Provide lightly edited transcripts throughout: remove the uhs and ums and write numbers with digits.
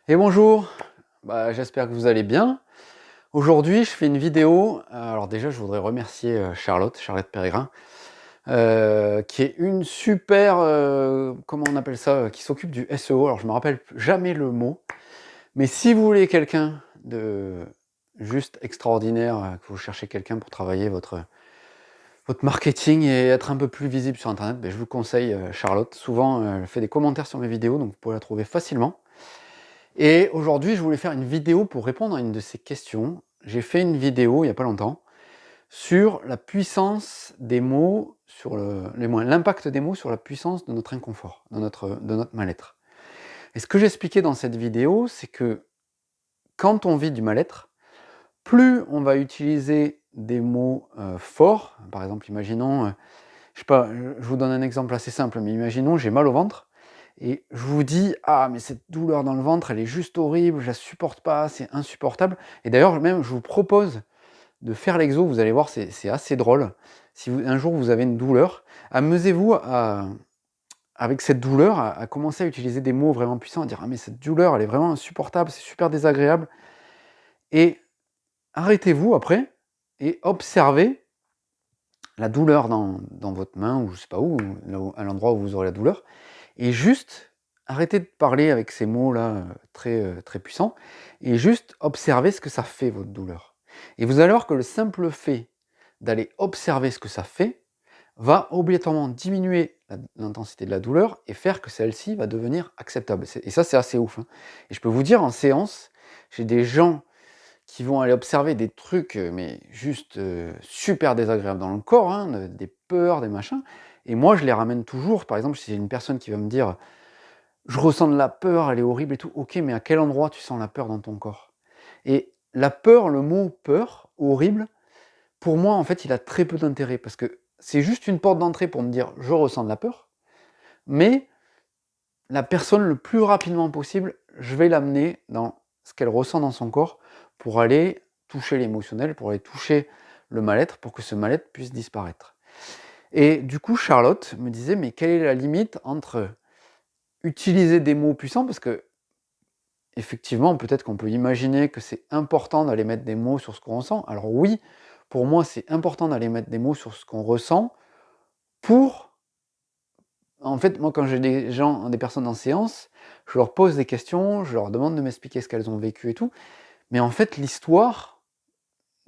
Et bonjour, j'espère que vous allez bien. Aujourd'hui, je fais une vidéo. Alors déjà, je voudrais remercier Charlotte Péregrin, qui est une super, comment on appelle ça, qui s'occupe du SEO. Alors je me rappelle jamais le mot, mais si vous voulez quelqu'un de juste extraordinaire, que vous cherchez quelqu'un pour travailler votre marketing et être un peu plus visible sur Internet, je vous conseille Charlotte. Souvent, elle fait des commentaires sur mes vidéos, donc vous pouvez la trouver facilement. Et aujourd'hui, je voulais faire une vidéo pour répondre à une de ces questions. J'ai fait une vidéo il n'y a pas longtemps sur la puissance des mots, l'impact des mots sur la puissance de notre inconfort, de notre mal-être. Et ce que j'expliquais dans cette vidéo, c'est que quand on vit du mal-être, plus on va utiliser des mots forts. Par exemple, imaginons, je sais pas, je vous donne un exemple assez simple, mais imaginons j'ai mal au ventre. Et je vous dis: «Ah mais cette douleur dans le ventre, elle est juste horrible, je la supporte pas, c'est insupportable», et d'ailleurs même je vous propose de faire l'exo, vous allez voir, c'est assez drôle. Si un jour vous avez une douleur, amusez-vous avec cette douleur, à commencer à utiliser des mots vraiment puissants, à dire: «Ah mais cette douleur, elle est vraiment insupportable, c'est super désagréable», et arrêtez-vous après et observez la douleur dans votre main ou je sais pas où, là où à l'endroit où vous aurez la douleur. Et juste, arrêtez de parler avec ces mots-là, très puissants, et juste observez ce que ça fait, votre douleur. Et vous allez voir que le simple fait d'aller observer ce que ça fait, va obligatoirement diminuer l'intensité de la douleur et faire que celle-ci va devenir acceptable. Et ça, c'est assez ouf, hein. Et je peux vous dire, en séance, j'ai des gens qui vont aller observer des trucs, mais juste, super désagréables dans le corps, hein, des peurs, des machins, et moi je les ramène toujours. Par exemple, si j'ai une personne qui va me dire: je ressens de la peur, elle est horrible et tout. OK, mais à quel endroit tu sens la peur dans ton corps? Et la peur, le mot peur, horrible, pour moi, en fait, il a très peu d'intérêt parce que c'est juste une porte d'entrée pour me dire: «Je ressens de la peur», mais la personne, le plus rapidement possible, je vais l'amener dans ce qu'elle ressent dans son corps pour aller toucher l'émotionnel, pour aller toucher le mal-être, pour que ce mal-être puisse disparaître. Et du coup, Charlotte me disait: «Mais quelle est la limite entre utiliser des mots puissants?» Parce que effectivement, peut-être qu'on peut imaginer que c'est important d'aller mettre des mots sur ce qu'on ressent. Alors oui, pour moi, c'est important d'aller mettre des mots sur ce qu'on ressent pour... En fait, moi, quand j'ai des personnes en séance, je leur pose des questions, je leur demande de m'expliquer ce qu'elles ont vécu et tout. Mais en fait, l'histoire,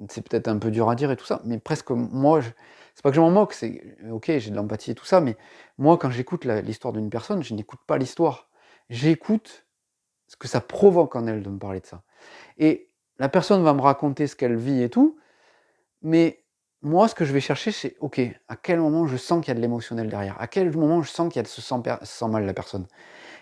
c'est peut-être un peu dur à dire et tout ça, mais presque moi, c'est pas que je m'en moque, c'est ok, j'ai de l'empathie et tout ça, mais moi, quand j'écoute l'histoire d'une personne, je n'écoute pas l'histoire. J'écoute ce que ça provoque en elle de me parler de ça. Et la personne va me raconter ce qu'elle vit et tout, mais moi, ce que je vais chercher, c'est: OK, à quel moment je sens qu'il y a de l'émotionnel derrière? À quel moment je sens qu'elle se sent mal, la personne?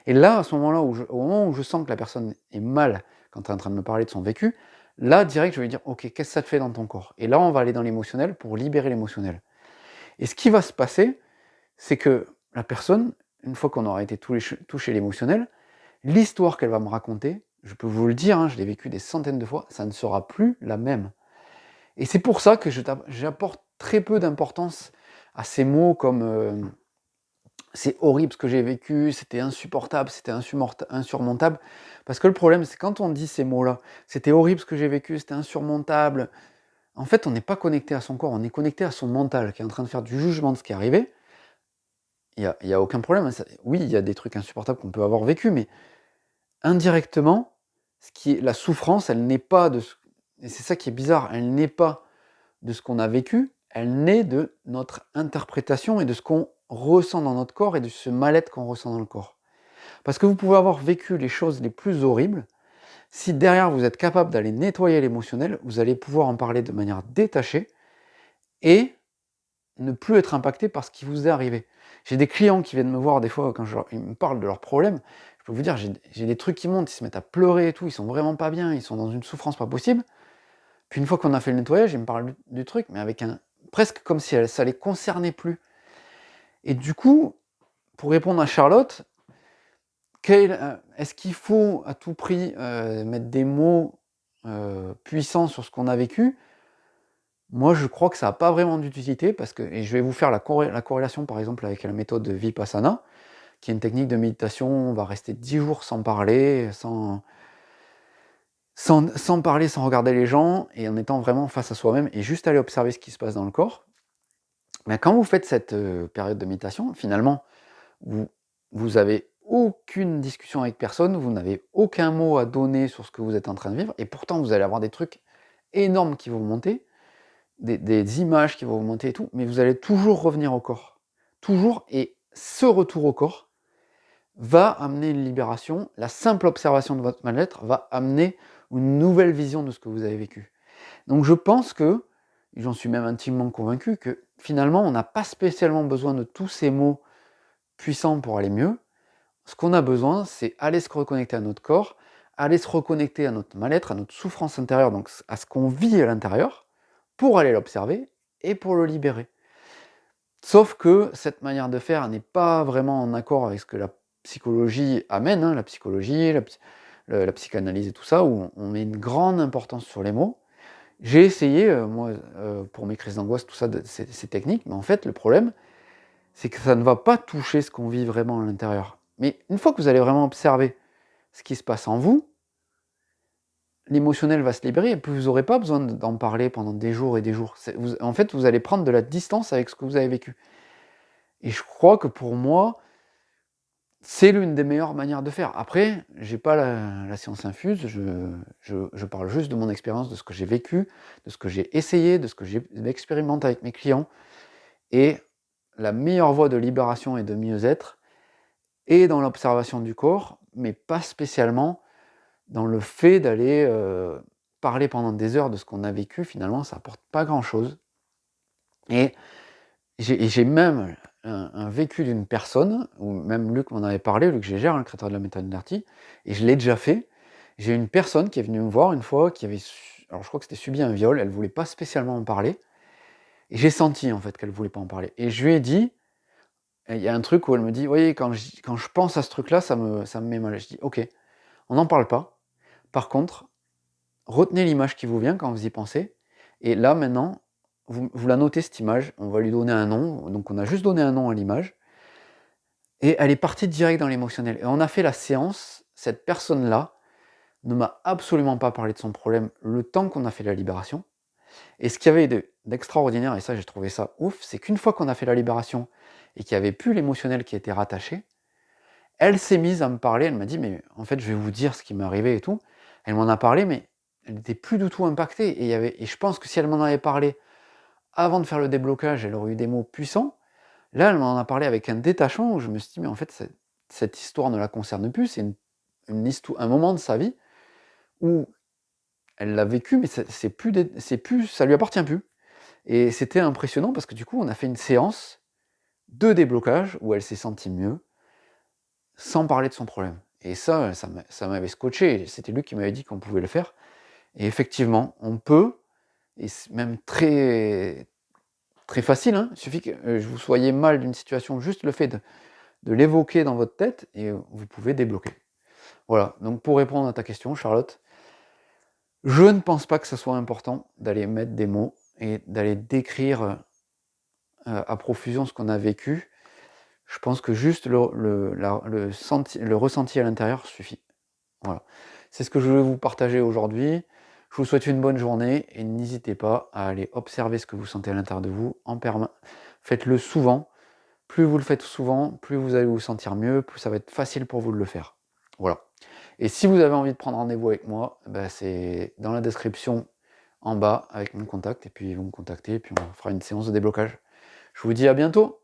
Et là, à ce moment-là, au moment où je sens que la personne est mal, quand elle est en train de me parler de son vécu, là, direct, je vais lui dire: «OK, qu'est-ce que ça te fait dans ton corps?» Et là, on va aller dans l'émotionnel pour libérer l'émotionnel. Et ce qui va se passer, c'est que la personne, une fois qu'on aura été toucher l'émotionnel, l'histoire qu'elle va me raconter, je peux vous le dire, hein, je l'ai vécu des centaines de fois, ça ne sera plus la même. Et c'est pour ça que j'apporte très peu d'importance à ces mots comme, «C'est horrible ce que j'ai vécu, c'était insupportable, c'était insurmontable». Parce que le problème, c'est quand on dit ces mots-là: «C'était horrible ce que j'ai vécu, c'était insurmontable», en fait, on n'est pas connecté à son corps, on est connecté à son mental qui est en train de faire du jugement de ce qui est arrivé. Il y a aucun problème, hein, oui, il y a des trucs insupportables qu'on peut avoir vécu, mais indirectement, ce qui est la souffrance, elle n'est pas de ce... Et c'est ça qui est bizarre, elle n'est pas de ce qu'on a vécu, elle naît de notre interprétation et de ce qu'on ressent dans notre corps et de ce mal-être qu'on ressent dans le corps. Parce que vous pouvez avoir vécu les choses les plus horribles, si derrière vous êtes capable d'aller nettoyer l'émotionnel, vous allez pouvoir en parler de manière détachée et ne plus être impacté par ce qui vous est arrivé. J'ai des clients qui viennent me voir des fois quand ils me parlent de leurs problèmes, je peux vous dire, j'ai des trucs qui montent, ils se mettent à pleurer et tout, ils sont vraiment pas bien, ils sont dans une souffrance pas possible. Puis une fois qu'on a fait le nettoyage, ils me parlent du truc, mais avec un... presque comme si ça les concernait plus. Et du coup, pour répondre à Charlotte, est-ce qu'il faut à tout prix mettre des mots puissants sur ce qu'on a vécu? Moi, je crois que ça n'a pas vraiment d'utilité parce que, et je vais vous faire la corrélation par exemple avec la méthode de Vipassana, qui est une technique de méditation. On va rester 10 jours sans parler, sans... sans parler, sans regarder les gens, et en étant vraiment face à soi-même, et juste aller observer ce qui se passe dans le corps. Mais quand vous faites cette période de méditation, finalement, vous avez aucune discussion avec personne, vous n'avez aucun mot à donner sur ce que vous êtes en train de vivre, et pourtant vous allez avoir des trucs énormes qui vont vous monter, des images qui vont vous monter et tout, mais vous allez toujours revenir au corps. Toujours, et ce retour au corps va amener une libération. La simple observation de votre mal-être va amener une nouvelle vision de ce que vous avez vécu. Donc je pense que, et j'en suis même intimement convaincu, que finalement on n'a pas spécialement besoin de tous ces mots puissants pour aller mieux. Ce qu'on a besoin, c'est aller se reconnecter à notre corps, aller se reconnecter à notre mal-être, à notre souffrance intérieure, donc à ce qu'on vit à l'intérieur, pour aller l'observer et pour le libérer. Sauf que cette manière de faire n'est pas vraiment en accord avec ce que la psychologie amène, hein, la psychologie, la psychanalyse et tout ça, où on met une grande importance sur les mots. J'ai essayé, moi, pour mes crises d'angoisse, tout ça, ces techniques, mais en fait, le problème, c'est que ça ne va pas toucher ce qu'on vit vraiment à l'intérieur. Mais une fois que vous allez vraiment observer ce qui se passe en vous, l'émotionnel va se libérer et puis vous n'aurez pas besoin d'en parler pendant des jours et des jours. En fait, vous allez prendre de la distance avec ce que vous avez vécu. Et je crois que pour moi, c'est l'une des meilleures manières de faire. Après, j'ai pas la science infuse, je parle juste de mon expérience, de ce que j'ai vécu, de ce que j'ai essayé, de ce que j'ai expérimenté avec mes clients. Et la meilleure voie de libération et de mieux-être est dans l'observation du corps, mais pas spécialement dans le fait d'aller parler pendant des heures de ce qu'on a vécu. Finalement, ça apporte pas grand-chose. Et j'ai même un vécu d'une personne, ou même Luc m'en avait parlé, Luc Gégère, le créateur de la méthode Narty, et je l'ai déjà fait. J'ai une personne qui est venue me voir une fois, qui avait, alors je crois que c'était subi un viol, elle voulait pas spécialement en parler, et j'ai senti en fait qu'elle voulait pas en parler. Et je lui ai dit, il y a un truc où elle me dit, vous voyez, quand je pense à ce truc-là, ça me met mal. Je dis, ok, on n'en parle pas. Par contre, retenez l'image qui vous vient quand vous y pensez, et là maintenant, vous la notez cette image, on va lui donner un nom, donc on a juste donné un nom à l'image, et elle est partie direct dans l'émotionnel. Et on a fait la séance, cette personne-là ne m'a absolument pas parlé de son problème le temps qu'on a fait la libération. Et ce qu'il y avait d'extraordinaire, et ça j'ai trouvé ça ouf, c'est qu'une fois qu'on a fait la libération et qu'il n'y avait plus l'émotionnel qui était rattaché, elle s'est mise à me parler, elle m'a dit, mais en fait je vais vous dire ce qui m'est arrivé et tout. Elle m'en a parlé, mais elle n'était plus du tout impactée. Et je pense que si elle m'en avait parlé avant de faire le déblocage, elle aurait eu des mots puissants. Là, elle m'en a parlé avec un détachement où je me suis dit, mais en fait, cette histoire ne la concerne plus, c'est une histoire, un moment de sa vie où elle l'a vécu, mais ça lui appartient plus. Et c'était impressionnant parce que du coup, on a fait une séance de déblocage où elle s'est sentie mieux, sans parler de son problème. Et ça m'avait scotché. C'était lui qui m'avait dit qu'on pouvait le faire. Et effectivement, on peut, et c'est même très, très facile, hein. Il suffit que vous soyez mal d'une situation, juste le fait de l'évoquer dans votre tête, et vous pouvez débloquer. Voilà, donc pour répondre à ta question, Charlotte, je ne pense pas que ce soit important d'aller mettre des mots et d'aller décrire à profusion ce qu'on a vécu. Je pense que juste le ressenti à l'intérieur suffit. Voilà. C'est ce que je voulais vous partager aujourd'hui. Je vous souhaite une bonne journée et n'hésitez pas à aller observer ce que vous sentez à l'intérieur de vous en permanence. Faites-le souvent. Plus vous le faites souvent, plus vous allez vous sentir mieux, plus ça va être facile pour vous de le faire. Voilà. Et si vous avez envie de prendre rendez-vous avec moi, c'est dans la description en bas avec mon contact, et puis vous me contactez, et puis on fera une séance de déblocage. Je vous dis à bientôt.